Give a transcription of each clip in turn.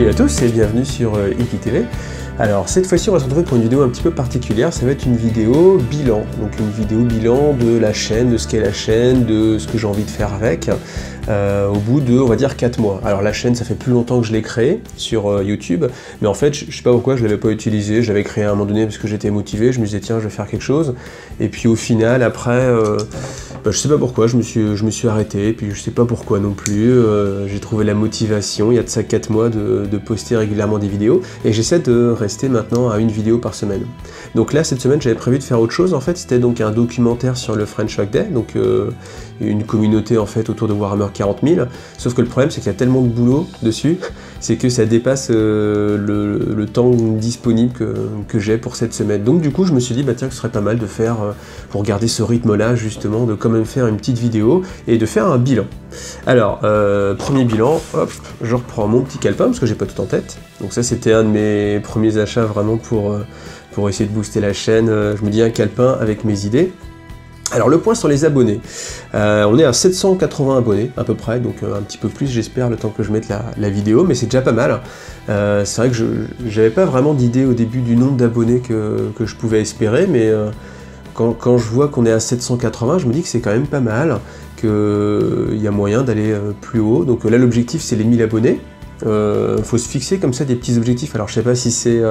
Salut à tous et bienvenue sur Iki TV. Alors cette fois-ci on va se retrouver pour une vidéo un petit peu particulière, ça va être une vidéo bilan, donc une vidéo bilan de la chaîne, de ce qu'est la chaîne, de ce que j'ai envie de faire avec, au bout de, on va dire, 4 mois. Alors la chaîne, ça fait plus longtemps que je l'ai créée sur YouTube, mais en fait, je sais pas pourquoi je l'avais pas utilisée, je l'avais créée à un moment donné parce que j'étais motivé, je me disais tiens, je vais faire quelque chose, et puis au final, après, je sais pas pourquoi, je me suis arrêté, et puis je sais pas pourquoi non plus, j'ai trouvé la motivation, il y a de ça 4 mois, de poster régulièrement des vidéos, et j'essaie de rester maintenant à une vidéo par semaine. Donc là, cette semaine, j'avais prévu de faire autre chose, en fait, c'était donc un documentaire sur le French Hack Day, donc une communauté en fait autour de Warhammer 40 000, sauf que le problème c'est qu'il y a tellement de boulot dessus, c'est que ça dépasse le temps disponible que j'ai pour cette semaine. Donc du coup je me suis dit bah tiens que ce serait pas mal de faire, pour garder ce rythme là justement, de quand même faire une petite vidéo et de faire un bilan. Alors premier bilan, hop, je reprends mon petit calepin parce que j'ai pas tout en tête, donc ça c'était un de mes premiers achats vraiment pour essayer de booster la chaîne, je me dis un calepin avec mes idées. Alors le point sur les abonnés, on est à 780 abonnés à peu près, donc un petit peu plus j'espère le temps que je mette la vidéo, mais c'est déjà pas mal. C'est vrai que j'avais pas vraiment d'idée au début du nombre d'abonnés que je pouvais espérer, mais quand je vois qu'on est à 780, je me dis que c'est quand même pas mal, qu'il y a moyen d'aller plus haut. Donc là l'objectif c'est les 1000 abonnés. Faut se fixer comme ça des petits objectifs, alors je sais pas si c'est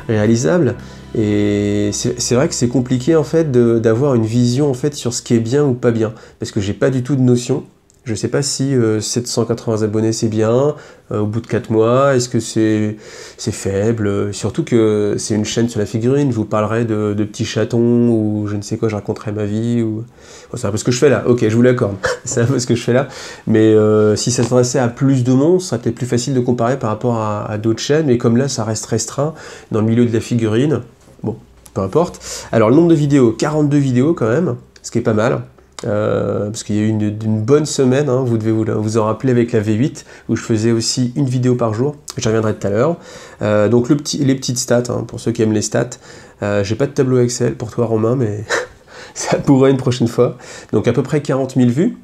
réalisable, et c'est vrai que c'est compliqué en fait d'avoir une vision en fait sur ce qui est bien ou pas bien, parce que j'ai pas du tout de notion. Je sais pas si 780 abonnés c'est bien, au bout de 4 mois, est-ce que c'est faible, surtout que c'est une chaîne sur la figurine, je vous parlerai de petits chatons, ou je ne sais quoi, je raconterai ma vie, ou... Bon, c'est un peu ce que je fais là, ok, je vous l'accorde, c'est un peu ce que je fais là, mais si ça s'adressait à plus de monde, ça serait peut-être plus facile de comparer par rapport à d'autres chaînes, mais comme là ça reste restreint dans le milieu de la figurine, bon, peu importe. Alors le nombre de vidéos, 42 vidéos quand même, ce qui est pas mal. Parce qu'il y a eu une bonne semaine, hein, vous devez vous en rappeler avec la V8, où je faisais aussi une vidéo par jour, j'y reviendrai tout à l'heure. Donc les petites stats, hein, pour ceux qui aiment les stats, j'ai pas de tableau Excel pour toi Romain, mais ça pourrait une prochaine fois. Donc à peu près 40 000 vues.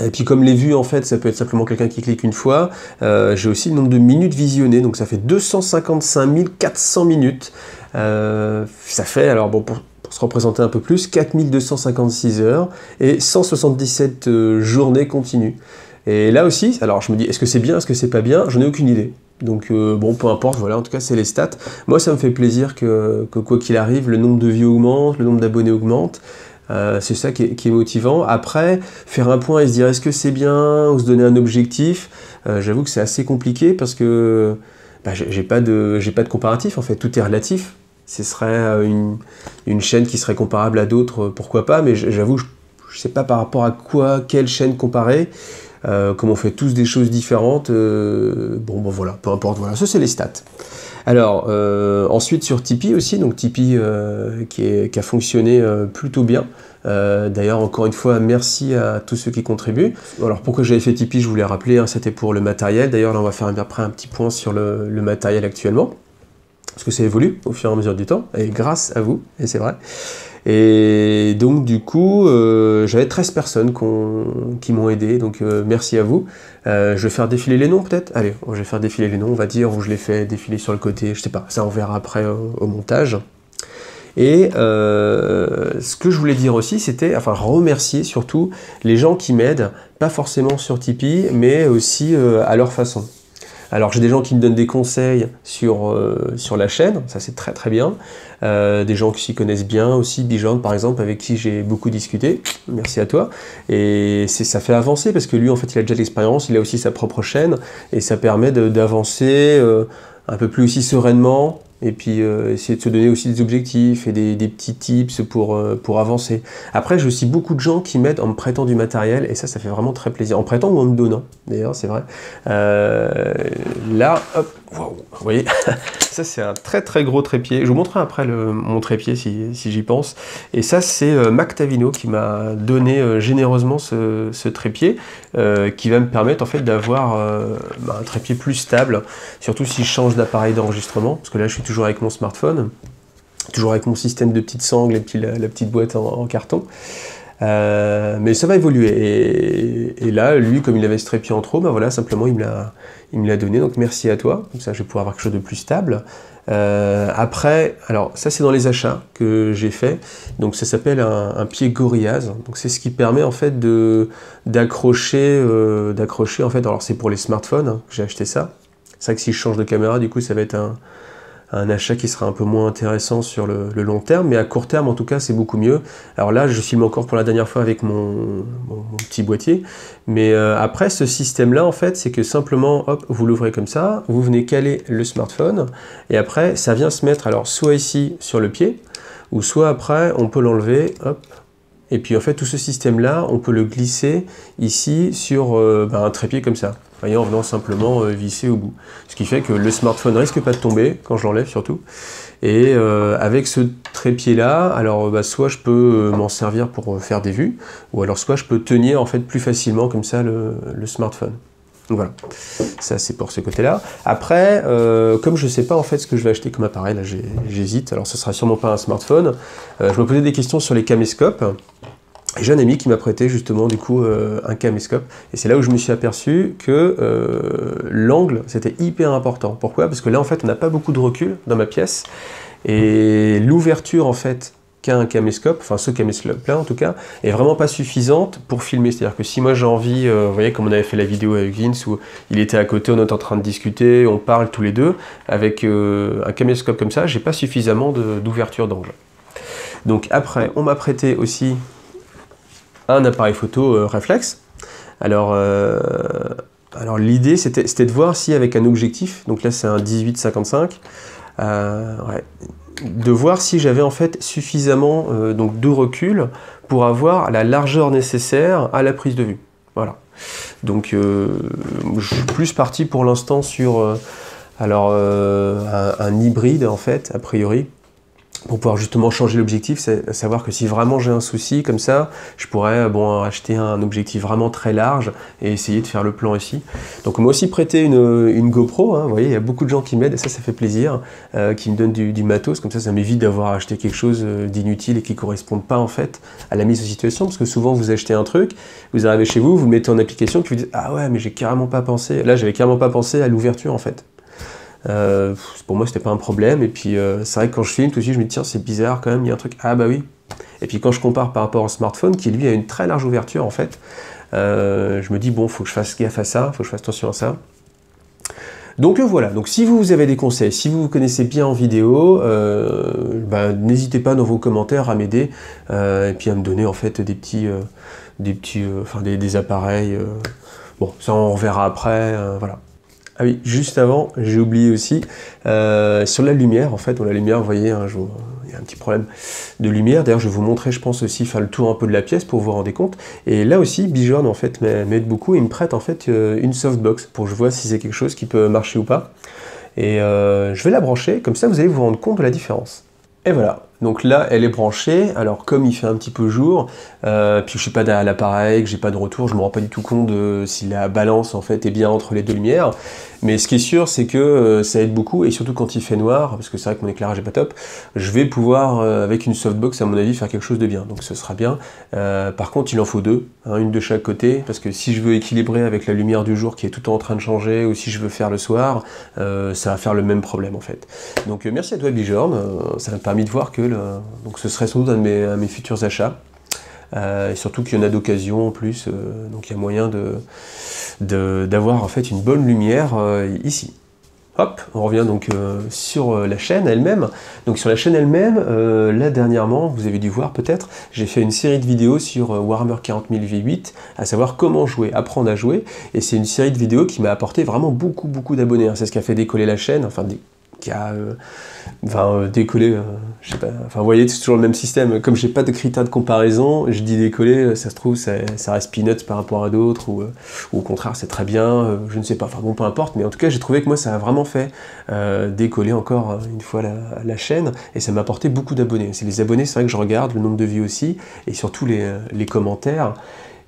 Et puis comme les vues en fait ça peut être simplement quelqu'un qui clique une fois, j'ai aussi le nombre de minutes visionnées, donc ça fait 255 400 minutes. Ça fait, alors bon, pour se représenter un peu plus, 4256 heures et 177 journées continues. Et là aussi, alors je me dis, est-ce que c'est bien, est-ce que c'est pas bien? J'en ai aucune idée. Donc bon, peu importe, voilà, en tout cas c'est les stats. Moi ça me fait plaisir que quoi qu'il arrive, le nombre de vues augmente, le nombre d'abonnés augmente. C'est ça qui est motivant. Après, faire un point et se dire est-ce que c'est bien, ou se donner un objectif, j'avoue que c'est assez compliqué parce que bah, j'ai pas de comparatif en fait, tout est relatif. Ce serait une chaîne qui serait comparable à d'autres, pourquoi pas, mais j'avoue, je sais pas par rapport à quoi, quelle chaîne comparer, comme on fait tous des choses différentes, bon voilà, peu importe, voilà, ça c'est les stats. Alors, ensuite sur Tipeee aussi, donc Tipeee qui a fonctionné plutôt bien. D'ailleurs, encore une fois, merci à tous ceux qui contribuent. Alors, pourquoi j'avais fait Tipeee, je vous l'ai rappelé, hein, c'était pour le matériel. D'ailleurs, là, on va faire après un petit point sur le matériel actuellement, parce que ça évolue au fur et à mesure du temps, et grâce à vous, et c'est vrai. Et donc du coup, j'avais 13 personnes qui m'ont aidé, donc merci à vous. Je vais faire défiler les noms peut-être. Allez, je vais faire défiler les noms, on va dire, ou je les fais défiler sur le côté, je sais pas, ça on verra après au montage. Et ce que je voulais dire aussi, c'était, enfin remercier surtout les gens qui m'aident, pas forcément sur Tipeee, mais aussi à leur façon. Alors j'ai des gens qui me donnent des conseils sur la chaîne, ça c'est très très bien. Des gens qui s'y connaissent bien aussi, Bijan par exemple, avec qui j'ai beaucoup discuté, merci à toi. Et ça fait avancer parce que lui en fait il a déjà de l'expérience, il a aussi sa propre chaîne, et ça permet d'avancer un peu plus aussi sereinement, et puis essayer de se donner aussi des objectifs et des petits tips pour avancer. Après, j'ai aussi beaucoup de gens qui m'aident en me prêtant du matériel, et ça fait vraiment très plaisir. En prêtant ou en me donnant, d'ailleurs, c'est vrai. Là, hop, wow, vous voyez, ça c'est un très très gros trépied. Je vous montrerai après mon trépied si j'y pense. Et ça, c'est Mac Tavino qui m'a donné généreusement ce trépied, qui va me permettre en fait d'avoir un trépied plus stable, surtout si je change d'appareil d'enregistrement, parce que là je suis toujours avec mon smartphone, toujours avec mon système de petites sangles et puis la petite boîte en carton. Mais ça va évoluer. Et là, lui, comme il avait ce trépied en trop, ben voilà, simplement, il me l'a donné. Donc merci à toi. Comme ça, je vais pouvoir avoir quelque chose de plus stable. Après, alors ça c'est dans les achats que j'ai fait. Donc ça s'appelle un pied Gorillaz. Donc c'est ce qui permet en fait d'accrocher en fait. Alors c'est pour les smartphones hein, que j'ai acheté ça. C'est vrai que si je change de caméra, du coup ça va être un achat qui sera un peu moins intéressant sur le long terme, mais à court terme en tout cas c'est beaucoup mieux. Alors là je filme encore pour la dernière fois avec mon petit boîtier, mais après ce système là en fait c'est que simplement hop vous l'ouvrez comme ça, vous venez caler le smartphone et après ça vient se mettre alors soit ici sur le pied ou soit après on peut l'enlever hop. Et puis en fait tout ce système là on peut le glisser ici sur un trépied comme ça. Vous voyez, en venant simplement visser au bout. Ce qui fait que le smartphone risque pas de tomber, quand je l'enlève surtout. Et avec ce trépied là, alors soit je peux m'en servir pour faire des vues, ou alors soit je peux tenir en fait plus facilement comme ça le smartphone. Donc voilà, ça c'est pour ce côté-là. Après, comme je ne sais pas en fait ce que je vais acheter comme appareil, là j'hésite, alors ce sera sûrement pas un smartphone, je me posais des questions sur les caméscopes. J'ai un ami qui m'a prêté justement du coup un caméscope et c'est là où je me suis aperçu que l'angle c'était hyper important. Pourquoi? Parce que là en fait on n'a pas beaucoup de recul dans ma pièce et l'ouverture en fait qu'a un caméscope, enfin ce caméscope là en tout cas, est vraiment pas suffisante pour filmer. C'est-à-dire que si moi j'ai envie, vous voyez comme on avait fait la vidéo avec Vince où il était à côté, on est en train de discuter, on parle tous les deux, avec un caméscope comme ça, j'ai pas suffisamment d'ouverture d'angle. Donc après on m'a prêté aussi un appareil photo réflexe. Alors l'idée c'était de voir si avec un objectif, donc là c'est un 18-55, ouais, de voir si j'avais en fait suffisamment donc de recul pour avoir la largeur nécessaire à la prise de vue. Voilà. Donc je suis plus parti pour l'instant sur un hybride en fait, a priori, pour pouvoir justement changer l'objectif, c'est savoir que si vraiment j'ai un souci comme ça, je pourrais acheter un objectif vraiment très large et essayer de faire le plan ici. Donc on m'a aussi prêté une GoPro, hein, vous voyez, il y a beaucoup de gens qui m'aident et ça fait plaisir, qui me donnent du matos, comme ça m'évite d'avoir acheté quelque chose d'inutile et qui ne corresponde pas en fait à la mise en situation, parce que souvent vous achetez un truc, vous arrivez chez vous, vous le mettez en application, puis vous dites « Ah ouais, mais j'ai carrément pas pensé », là j'avais carrément pas pensé à l'ouverture en fait. Pour moi c'était pas un problème et puis c'est vrai que quand je filme tout de suite je me dis tiens c'est bizarre quand même, il y a un truc, ah bah oui, et puis quand je compare par rapport au smartphone qui lui a une très large ouverture en fait, je me dis bon faut que je fasse gaffe à ça, faut que je fasse attention à ça. Donc voilà, donc si vous avez des conseils, si vous vous connaissez bien en vidéo, n'hésitez pas dans vos commentaires à m'aider et puis à me donner en fait des appareils, bon ça on reverra après, voilà. Ah oui, juste avant, j'ai oublié aussi, sur la lumière, en fait, la lumière, vous voyez, hein, il y a un petit problème de lumière. D'ailleurs, je vais vous montrer, je pense aussi, faire le tour un peu de la pièce pour vous rendre compte. Et là aussi, Bijorn, en fait, m'aide beaucoup et il me prête, en fait, une softbox pour que je vois si c'est quelque chose qui peut marcher ou pas. Et je vais la brancher, comme ça, vous allez vous rendre compte de la différence. Et voilà, donc là elle est branchée, alors comme il fait un petit peu jour, puis je suis pas derrière l'appareil, que j'ai pas de retour, je me rends pas du tout compte de si la balance en fait est bien entre les deux lumières, mais ce qui est sûr c'est que ça aide beaucoup, et surtout quand il fait noir, parce que c'est vrai que mon éclairage est pas top, je vais pouvoir avec une softbox à mon avis faire quelque chose de bien, donc ce sera bien. Par contre il en faut deux, hein, une de chaque côté, parce que si je veux équilibrer avec la lumière du jour qui est tout le temps en train de changer, ou si je veux faire le soir, ça va faire le même problème en fait. Donc merci à toi Bijorn, ça m'a permis de voir que donc ce serait sans doute un de mes futurs achats, et surtout qu'il y en a d'occasion en plus, donc il y a moyen d'avoir en fait une bonne lumière ici. Hop, on revient donc sur la chaîne elle-même. Donc sur la chaîne elle-même, là dernièrement, vous avez dû voir peut-être, j'ai fait une série de vidéos sur Warhammer 40 000 V8, à savoir comment jouer, apprendre à jouer, et c'est une série de vidéos qui m'a apporté vraiment beaucoup d'abonnés. C'est ce qui a fait décoller la chaîne, enfin qui a décollé, je sais pas, enfin vous voyez c'est toujours le même système, comme j'ai pas de critères de comparaison, je dis décoller, ça se trouve ça reste peanuts par rapport à d'autres, ou au contraire c'est très bien, je ne sais pas, enfin bon peu importe, mais en tout cas j'ai trouvé que moi ça a vraiment fait décoller encore une fois la chaîne, et ça m'a apporté beaucoup d'abonnés. C'est les abonnés, c'est vrai que je regarde, le nombre de vues aussi, et surtout les commentaires.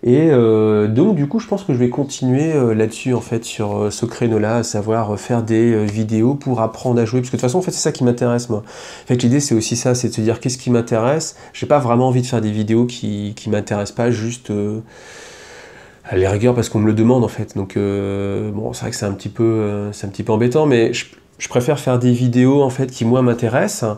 Et donc du coup je pense que je vais continuer là-dessus en fait sur ce créneau-là, à savoir faire des vidéos pour apprendre à jouer, parce que de toute façon en fait c'est ça qui m'intéresse moi. En fait l'idée c'est aussi ça, c'est de se dire qu'est-ce qui m'intéresse. J'ai pas vraiment envie de faire des vidéos qui m'intéressent pas juste à la rigueur parce qu'on me le demande en fait. Donc bon c'est vrai que c'est un petit peu embêtant, mais je préfère faire des vidéos en fait qui moi m'intéressent.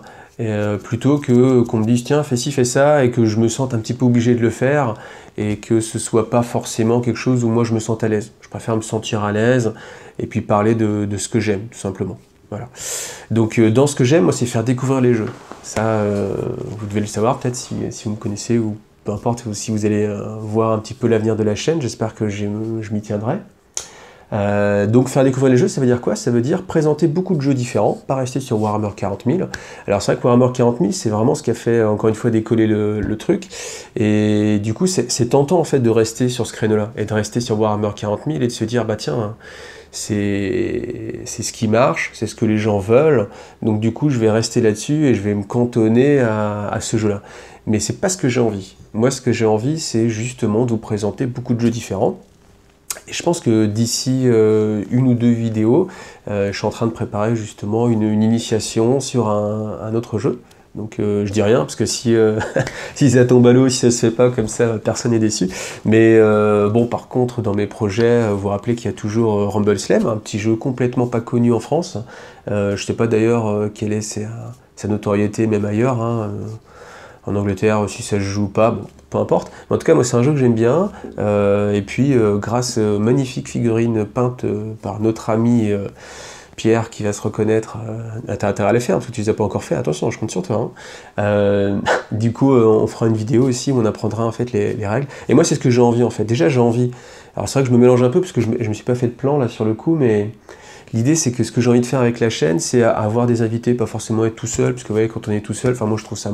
Plutôt que qu'on me dise tiens fais ci fais ça et que je me sente un petit peu obligé de le faire et que ce soit pas forcément quelque chose où moi je me sente à l'aise. Je préfère me sentir à l'aise et puis parler de ce que j'aime tout simplement. Voilà. Donc dans ce que j'aime moi c'est faire découvrir les jeux. Ça vous devez le savoir peut-être si vous me connaissez ou peu importe si vous allez voir un petit peu l'avenir de la chaîne, j'espère que je m'y tiendrai. Donc faire découvrir les jeux, ça veut dire quoi? Ça veut dire présenter beaucoup de jeux différents, pas rester sur Warhammer 40 000. Alors c'est vrai que Warhammer 40 000, c'est vraiment ce qui a fait, encore une fois, décoller le truc. Et du coup, c'est tentant en fait de rester sur ce créneau-là, et de rester sur Warhammer 40 000, et de se dire, bah tiens, c'est ce qui marche, c'est ce que les gens veulent, donc du coup je vais rester là-dessus, et je vais me cantonner à ce jeu-là. Mais c'est pas ce que j'ai envie. Moi, ce que j'ai envie, c'est justement de vous présenter beaucoup de jeux différents. Et je pense que d'ici une ou deux vidéos, je suis en train de préparer justement une initiation sur un autre jeu. Donc je dis rien, parce que si ça tombe à l'eau, si ça se fait pas comme ça, personne n'est déçu. Mais bon, par contre, dans mes projets, vous vous rappelez qu'il y a toujours Rumble Slam, un petit jeu complètement pas connu en France. Je sais pas d'ailleurs quelle est sa notoriété, même ailleurs. Hein, en Angleterre, si ça se joue pas, bon, peu importe. Mais en tout cas, moi, c'est un jeu que j'aime bien. Et puis, grâce aux magnifiques figurines peintes par notre ami Pierre, qui va se reconnaître, t'as intérêt à les faire, parce que tu les as pas encore fait. Attention, je compte sur toi. Hein. Du coup, on fera une vidéo aussi où on apprendra en fait les règles. Et moi, c'est ce que j'ai envie en fait. Déjà, j'ai envie. Alors, c'est vrai que je me mélange un peu parce que je me suis pas fait de plan là sur le coup, mais l'idée, c'est que ce que j'ai envie de faire avec la chaîne, c'est avoir des invités, pas forcément être tout seul, parce que vous voyez, quand on est tout seul, enfin moi je trouve ça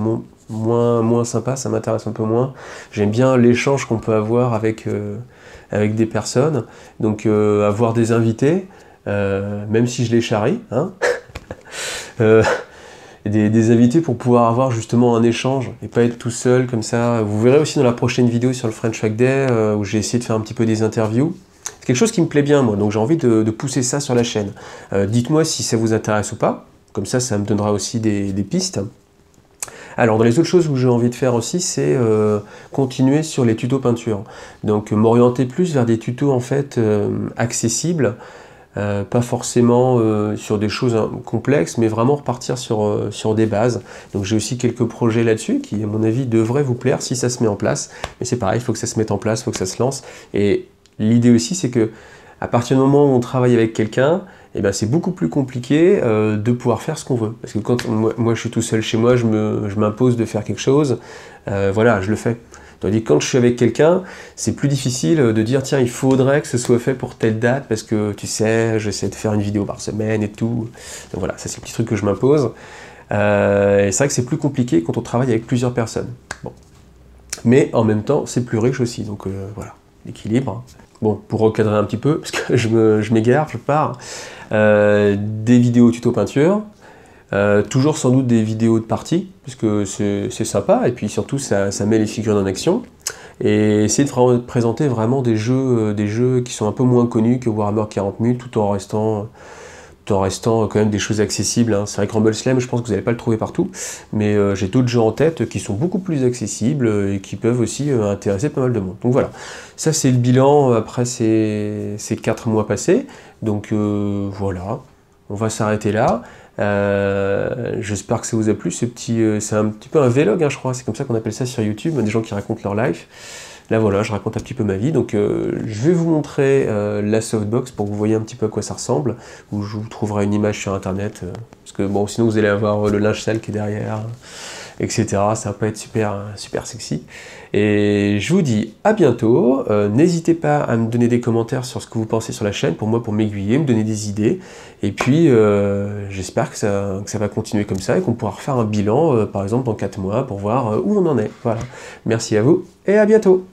moins sympa, ça m'intéresse un peu moins. J'aime bien l'échange qu'on peut avoir avec des personnes, donc avoir des invités, même si je les charrie, hein, des invités pour pouvoir avoir justement un échange et pas être tout seul comme ça. Vous verrez aussi dans la prochaine vidéo sur le French Hack Day, où j'ai essayé de faire un petit peu des interviews. C'est quelque chose qui me plaît bien, moi, donc j'ai envie de pousser ça sur la chaîne. Dites-moi si ça vous intéresse ou pas, comme ça me donnera aussi des pistes. Alors, dans les autres choses où j'ai envie de faire aussi, c'est continuer sur les tutos peinture. Donc, m'orienter plus vers des tutos, en fait, accessibles, pas forcément sur des choses complexes, mais vraiment repartir sur des bases. Donc, j'ai aussi quelques projets là-dessus qui, à mon avis, devraient vous plaire si ça se met en place. Mais c'est pareil, il faut que ça se mette en place, il faut que ça se lance. Et l'idée aussi, c'est que à partir du moment où on travaille avec quelqu'un, eh ben, c'est beaucoup plus compliqué de pouvoir faire ce qu'on veut. Parce que quand moi je suis tout seul chez moi, je m'impose de faire quelque chose, voilà, je le fais. Tandis que quand je suis avec quelqu'un, c'est plus difficile de dire tiens, il faudrait que ce soit fait pour telle date, parce que tu sais, j'essaie de faire une vidéo par semaine et tout. Donc voilà, ça c'est le petit truc que je m'impose. Et c'est vrai que c'est plus compliqué quand on travaille avec plusieurs personnes. Bon. Mais en même temps, c'est plus riche aussi, donc voilà, l'équilibre. Bon, pour recadrer un petit peu, parce que je m'égare, je pars, des vidéos tuto peinture, toujours sans doute des vidéos de partie, puisque c'est sympa, et puis surtout ça met les figurines en action, et essayer de présenter vraiment des jeux qui sont un peu moins connus que Warhammer 40 000, tout en restant quand même des choses accessibles. Hein. C'est vrai que Rumble Slam, je pense que vous n'allez pas le trouver partout, mais j'ai d'autres jeux en tête qui sont beaucoup plus accessibles et qui peuvent aussi intéresser pas mal de monde. Donc voilà, ça c'est le bilan après ces 4 mois passés. Donc voilà, on va s'arrêter là. J'espère que ça vous a plu, c'est un petit peu un vlog, hein, je crois, c'est comme ça qu'on appelle ça sur YouTube, des gens qui racontent leur life. Là voilà, je raconte un petit peu ma vie, donc je vais vous montrer la softbox pour que vous voyez un petit peu à quoi ça ressemble, où je vous trouverai une image sur internet, parce que bon, sinon vous allez avoir le linge sale qui est derrière, etc. Ça va pas être super sexy. Et je vous dis à bientôt, n'hésitez pas à me donner des commentaires sur ce que vous pensez sur la chaîne, pour moi, pour m'aiguiller, me donner des idées, et puis j'espère que ça va continuer comme ça, et qu'on pourra refaire un bilan, par exemple dans 4 mois, pour voir où on en est. Voilà, merci à vous, et à bientôt.